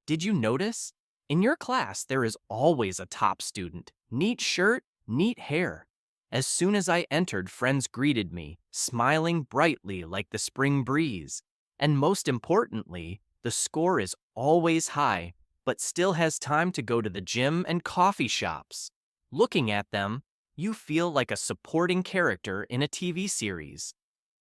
Did you notice? In your class, there is always a top student. Neat shirt, neat hair. As soon as I entered, friends greeted me, smiling brightly like the spring breeze. And most importantly, the score is always high, but still has time to go to the gym and coffee shops. Looking at them, you feel like a supporting character in a TV series.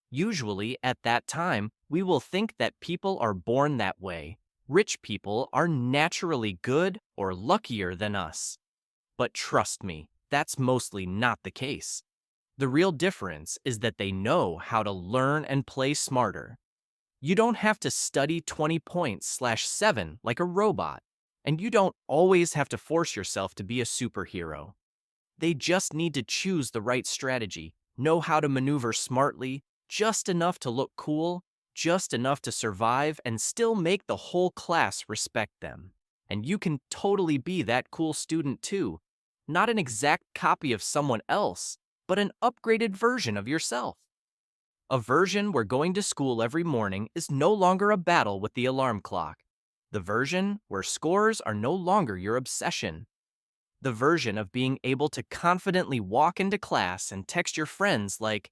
Usually, at that time, we will think that people are born that way. Rich people are naturally good or luckier than us. But trust me, that's mostly not the case. The real difference is that they know how to learn and play smarter. You don't have to study 20 points/7 like a robot, and you don't always have to force yourself to be a superhero. They just need to choose the right strategy, know how to maneuver smartly, just enough to look cool, just enough to survive, and still make the whole class respect them. And you can totally be that cool student too. Not an exact copy of someone else, but an upgraded version of yourself. A version where going to school every morning is no longer a battle with the alarm clock. The version where scores are no longer your obsession. The version of being able to confidently walk into class and text your friends like,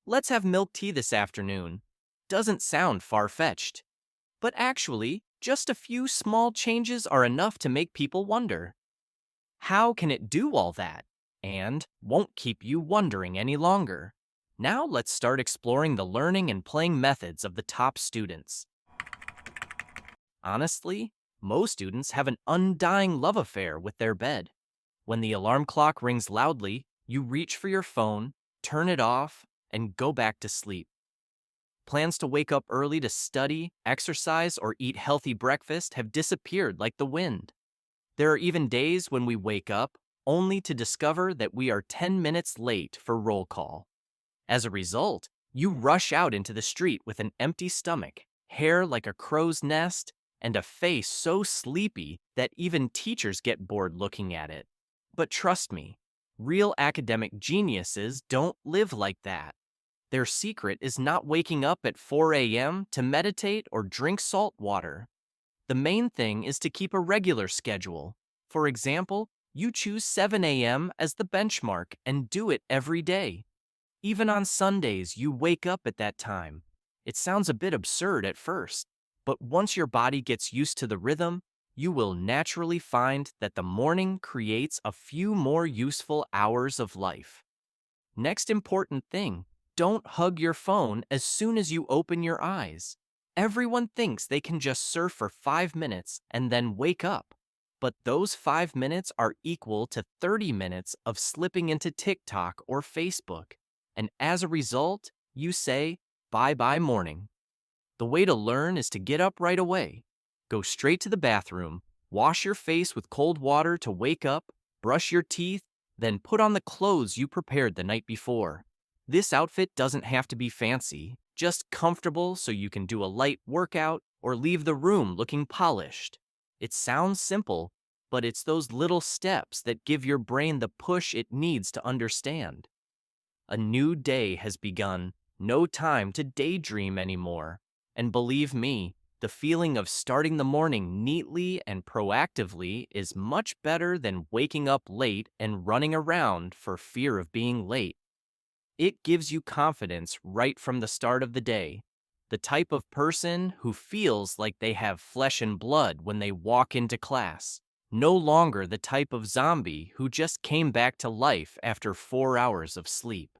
"Let's have milk tea this afternoon," doesn't sound far-fetched. But actually, just a few small changes are enough to make people wonder. How can it do all that? And won't keep you wondering any longer. Now let's start exploring the learning and playing methods of the top students. Honestly, most students have an undying love affair with their bed. When the alarm clock rings loudly, you reach for your phone, turn it off, and go back to sleep. Plans to wake up early to study, exercise, or eat healthy breakfast have disappeared like the wind. There are even days when we wake up only to discover that we are 10 minutes late for roll call. As a result, you rush out into the street with an empty stomach, hair like a crow's nest, and a face so sleepy that even teachers get bored looking at it. But trust me, real academic geniuses don't live like that. Their secret is not waking up at 4 a.m. to meditate or drink salt water. The main thing is to keep a regular schedule. For example, you choose 7 a.m. as the benchmark and do it every day. Even on Sundays, you wake up at that time. It sounds a bit absurd at first, but once your body gets used to the rhythm, you will naturally find that the morning creates a few more useful hours of life. Next important thing, don't hug your phone as soon as you open your eyes. Everyone thinks they can just surf for 5 minutes and then wake up. But those 5 minutes are equal to 30 minutes of slipping into TikTok or Facebook. And as a result, you say, "Bye-bye morning." The way to learn is to get up right away. Go straight to the bathroom, wash your face with cold water to wake up, brush your teeth, then put on the clothes you prepared the night before. This outfit doesn't have to be fancy, just comfortable so you can do a light workout or leave the room looking polished. It sounds simple, but it's those little steps that give your brain the push it needs to understand. A new day has begun, no time to daydream anymore. And believe me, the feeling of starting the morning neatly and proactively is much better than waking up late and running around for fear of being late. It gives you confidence right from the start of the day, the type of person who feels like they have flesh and blood when they walk into class, no longer the type of zombie who just came back to life after 4 hours of sleep.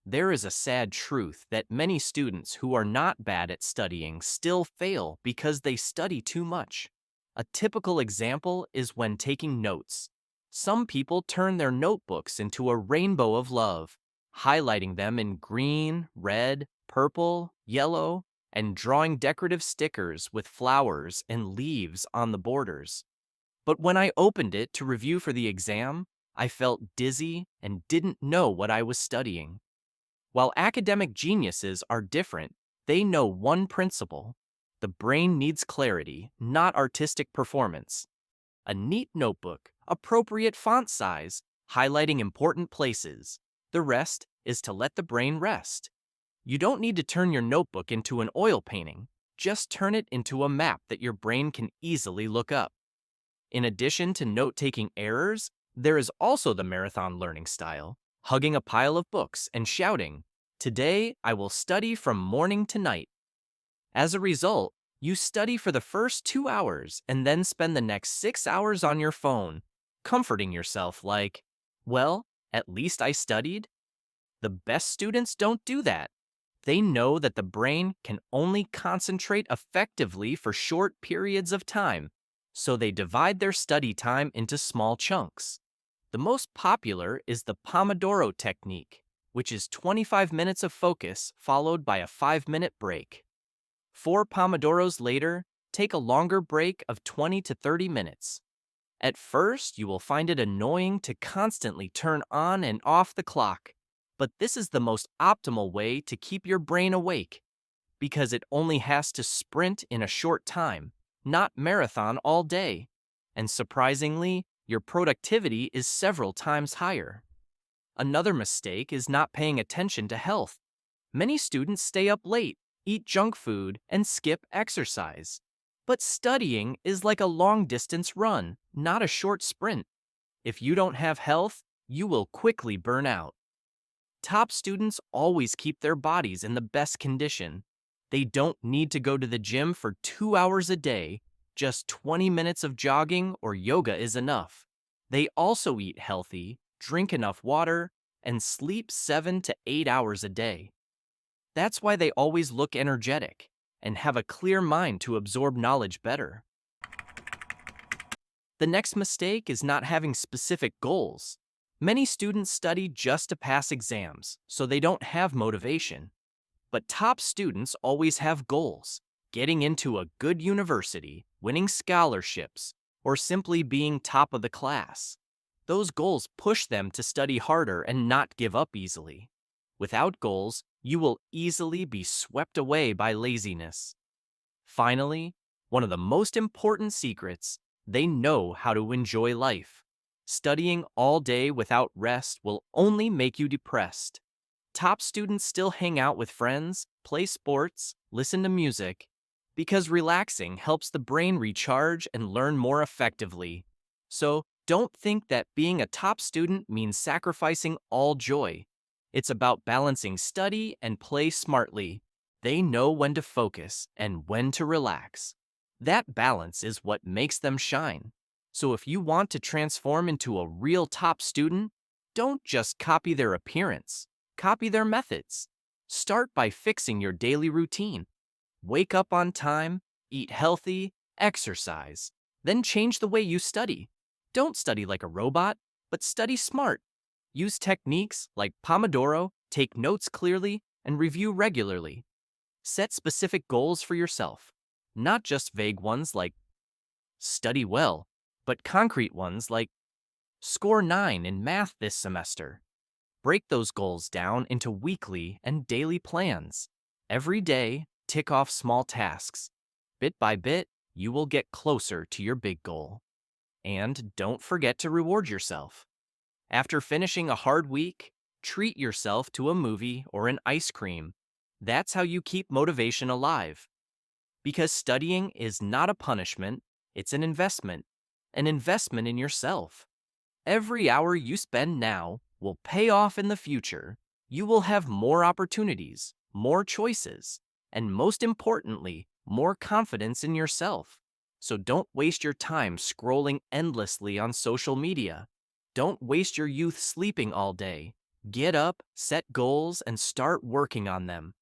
There is a sad truth that many students who are not bad at studying still fail because they study too much. A typical example is when taking notes. Some people turn their notebooks into a rainbow of love, highlighting them in green, red, purple, yellow, and drawing decorative stickers with flowers and leaves on the borders. But when I opened it to review for the exam, I felt dizzy and didn't know what I was studying. While academic geniuses are different, they know one principle. The brain needs clarity, not artistic performance. A neat notebook, appropriate font size, highlighting important places. The rest is to let the brain rest. You don't need to turn your notebook into an oil painting. Just turn it into a map that your brain can easily look up. In addition to note-taking errors, there is also the marathon learning style, hugging a pile of books and shouting, "Today I will study from morning to night." As a result, you study for the first 2 hours and then spend the next 6 hours on your phone, comforting yourself like, well, at least I studied. The best students don't do that. They know that the brain can only concentrate effectively for short periods of time, so they divide their study time into small chunks. The most popular is the Pomodoro technique, which is 25 minutes of focus followed by a 5-minute break. 4 Pomodoros later, take a longer break of 20 to 30 minutes. At first, you will find it annoying to constantly turn on and off the clock, but this is the most optimal way to keep your brain awake, because it only has to sprint in a short time, not marathon all day. And surprisingly, your productivity is several times higher. Another mistake is not paying attention to health. Many students stay up late, eat junk food, and skip exercise. But studying is like a long-distance run, not a short sprint. If you don't have health, you will quickly burn out. Top students always keep their bodies in the best condition. They don't need to go to the gym for 2 hours a day. Just 20 minutes of jogging or yoga is enough. They also eat healthy, drink enough water, and sleep 7 to 8 hours a day. That's why they always look energetic and have a clear mind to absorb knowledge better. The next mistake is not having specific goals. Many students study just to pass exams, so they don't have motivation. But top students always have goals: getting into a good university, winning scholarships, or simply being top of the class. Those goals push them to study harder and not give up easily. Without goals, you will easily be swept away by laziness. Finally, one of the most important secrets: they know how to enjoy life. Studying all day without rest will only make you depressed. Top students still hang out with friends, play sports, listen to music, because relaxing helps the brain recharge and learn more effectively. So, don't think that being a top student means sacrificing all joy. It's about balancing study and play smartly. They know when to focus and when to relax. That balance is what makes them shine. So if you want to transform into a real top student, don't just copy their appearance, copy their methods. Start by fixing your daily routine. Wake up on time, eat healthy, exercise. Then change the way you study. Don't study like a robot, but study smart. Use techniques like Pomodoro, take notes clearly, and review regularly. Set specific goals for yourself, not just vague ones like study well, but concrete ones like score 9 in math this semester. Break those goals down into weekly and daily plans. Every day, tick off small tasks. Bit by bit, you will get closer to your big goal. And don't forget to reward yourself. After finishing a hard week, treat yourself to a movie or an ice cream. That's how you keep motivation alive. Because studying is not a punishment, it's an investment in yourself. Every hour you spend now will pay off in the future. You will have more opportunities, more choices, and most importantly, more confidence in yourself. So don't waste your time scrolling endlessly on social media. Don't waste your youth sleeping all day. Get up, set goals, and start working on them.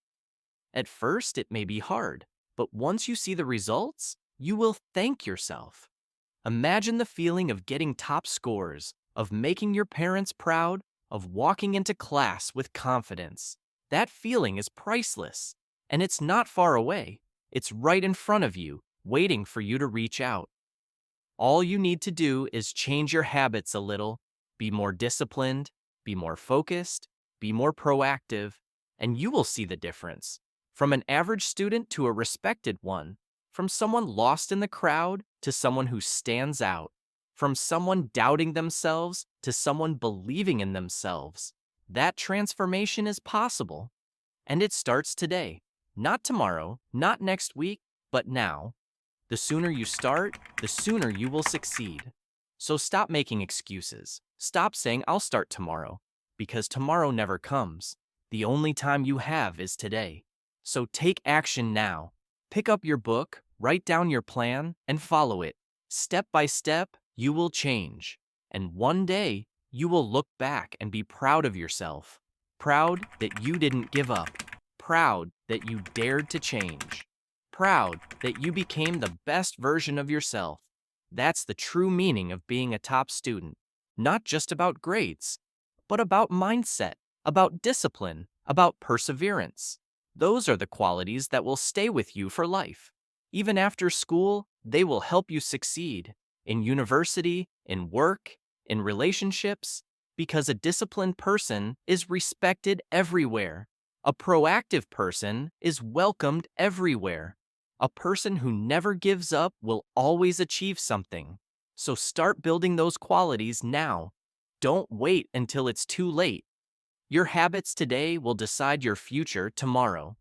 At first, it may be hard, but once you see the results, you will thank yourself. Imagine the feeling of getting top scores, of making your parents proud, of walking into class with confidence. That feeling is priceless, and it's not far away. It's right in front of you, waiting for you to reach out. All you need to do is change your habits a little, be more disciplined, be more focused, be more proactive, and you will see the difference. From an average student to a respected one, from someone lost in the crowd to someone who stands out, from someone doubting themselves to someone believing in themselves. That transformation is possible. And it starts today. Not tomorrow, not next week, But now, the sooner you start, the sooner you will succeed. So stop making excuses. Stop saying, I'll start tomorrow, because tomorrow never comes. The only time you have is today. So take action now. Pick up your book, write down your plan, and follow it. Step by step, you will change. And one day, you will look back and be proud of yourself. Proud that you didn't give up. Proud that you dared to change. Proud that you became the best version of yourself. That's the true meaning of being a top student. Not just about grades, but about mindset, about discipline, about perseverance. Those are the qualities that will stay with you for life. Even after school, they will help you succeed in university, in work, in relationships, because a disciplined person is respected everywhere. A proactive person is welcomed everywhere. A person who never gives up will always achieve something. So start building those qualities now. Don't wait until it's too late. Your habits today will decide your future tomorrow.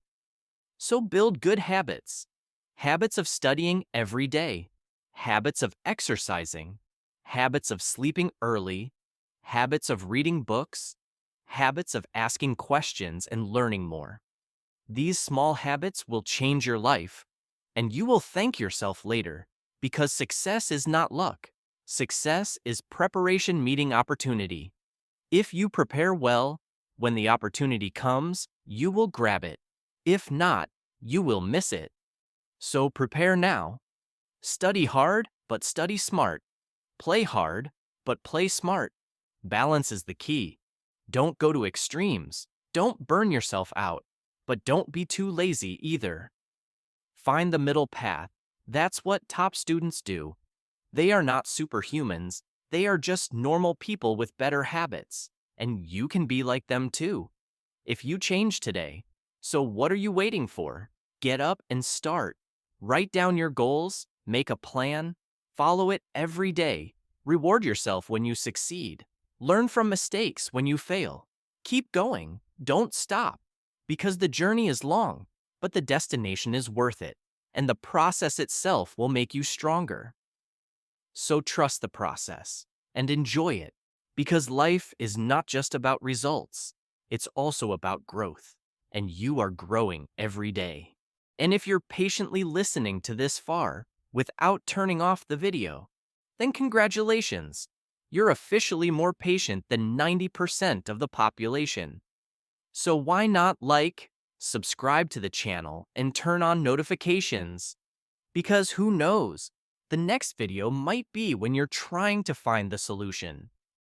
So build good habits. Habits of studying every day. Habits of exercising. Habits of sleeping early. Habits of reading books. Habits of asking questions and learning more. These small habits will change your life, and you will thank yourself later, because success is not luck. Success is preparation meeting opportunity. If you prepare well, when the opportunity comes, you will grab it. If not, you will miss it. So prepare now. Study hard, but study smart. Play hard, but play smart. Balance is the key. Don't go to extremes. Don't burn yourself out, but don't be too lazy either. Find the middle path. That's what top students do. They are not superhumans. They are just normal people with better habits. And you can be like them too, if you change today. So what are you waiting for? Get up and start. Write down your goals, make a plan, follow it every day. Reward yourself when you succeed. Learn from mistakes when you fail. Keep going. Don't stop. Because the journey is long, but the destination is worth it, and the process itself will make you stronger. So trust the process and enjoy it, because life is not just about results, it's also about growth, and you are growing every day. And if you're patiently listening to this far without turning off the video, then congratulations. You're officially more patient than 90% of the population. So why not like, subscribe to the channel, and turn on notifications? Because who knows? The next video might be when you're trying to find the solution.